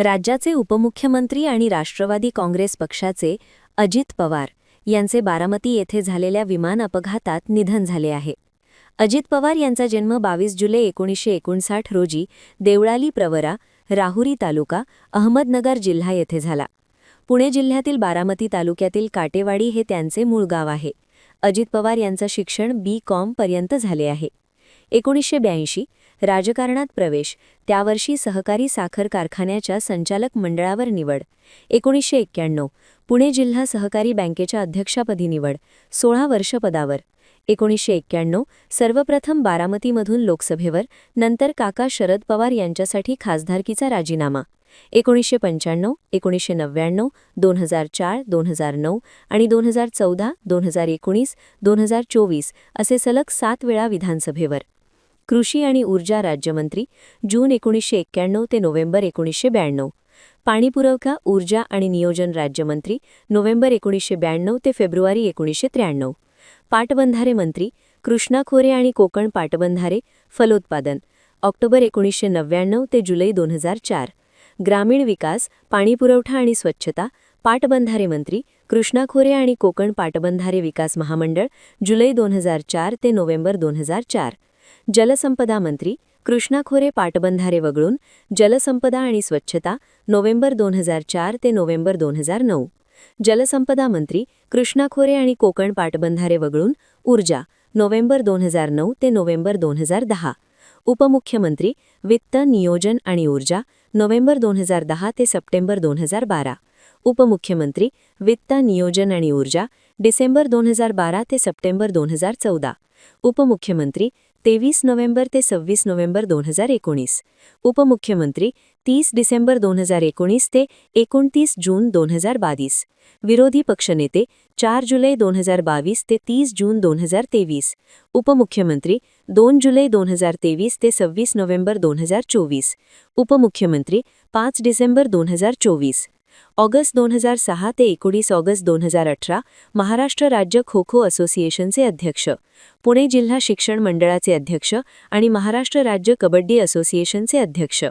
राज्याचे उपमुख्यमंत्री आणि राष्ट्रवादी काँग्रेस पक्षाचे अजित पवार यांचे बारामती येथे झालेल्या विमान अपघातात निधन झाले आहे. अजित पवार यांचा जन्म 22 जुलै 1959 रोजी देवळाली प्रवरा, राहुरी तालुका, अहमदनगर जिल्हा येथे झाला. पुणे जिल्ह्यातील बारामती तालुक्यातील काटेवाडी हे त्यांचे मूळ गाव आहे. अजित पवार यांचे शिक्षण B.Com पर्यंत झाले आहे. 1982 राजकारणात प्रवेश, त्यावर्षी सहकारी साखर कारखान्याच्या संचालक मंडळावर निवड. 1991 पुणे जिल्हा सहकारी बँकेच्या अध्यक्षपदी निवड, 16 वर्ष पदावर. 1991 सर्वप्रथम बारामतीमधून लोकसभेवर, नंतर काका शरद पवार यांच्यासाठी खासदारकीचा राजीनामा. 1995, 1999, 2004, 2009 आणि 2014, 2019, 2024 असे सलग 7 वेळा विधानसभेवर. कृषी आणि ऊर्जा राज्यमंत्री जून 1991 ते नोव्हेंबर 1992. पाणीपुरवठा, ऊर्जा आणि नियोजन राज्यमंत्री नोव्हेंबर 1992 ते फेब्रुवारी 1993. पाटबंधारे मंत्री कृष्णा खोरे आणि कोकण पाटबंधारे, फलोत्पादन ऑक्टोबर 1999 ते जुलै 2004. ग्रामीण विकास, पाणीपुरवठा आणि स्वच्छता, पाटबंधारे मंत्री कृष्णा खोरे आणि कोकण पाटबंधारे विकास महामंडळ, जुलै 2004 ते नोव्हेंबर 2004. जलसंपदा मंत्री कृष्णा खोरे पाटबंधारे वगळून जलसंपदा आणि स्वच्छता, नोव्हेंबर 2004 ते नोव्हेंबर 2009. जलसंपदा मंत्री कृष्णा खोरे आणि कोकण पाटबंधारे वगळून ऊर्जा, नोव्हेंबर 2009 ते नोव्हेंबर 2010. उपमुख्यमंत्री वित्त, नियोजन आणि ऊर्जा, नोव्हेंबर 2010 ते सप्टेंबर 2012. उपमुख्यमंत्री वित्त, नियोजन आणि ऊर्जा, डिसेंबर 2012 ते सप्टेंबर 2014. उपमुख्यमंत्री 23 नोव्हेंबर ते 26 नोव्हेंबर 2019. उपमुख्यमंत्री 30 डिसेंबर 2019 ते 29 जून 2022. विरोधी पक्षनेते 4 जुलै 2022 ते 30 जून 2023. उपमुख्यमंत्री 2 जुलै 2023 ते 26 नोव्हेंबर 2024. उपमुख्यमंत्री 5 डिसेंबर 2024. ऑगस्ट 2006 ते 19 ऑगस्ट 2018 महाराष्ट्र राज्य खो खो असोसिएशनचे अध्यक्ष, पुणे जिल्हा शिक्षण मंडळाचे अध्यक्ष आणि महाराष्ट्र राज्य कबड्डी असोसिएशनचे अध्यक्ष.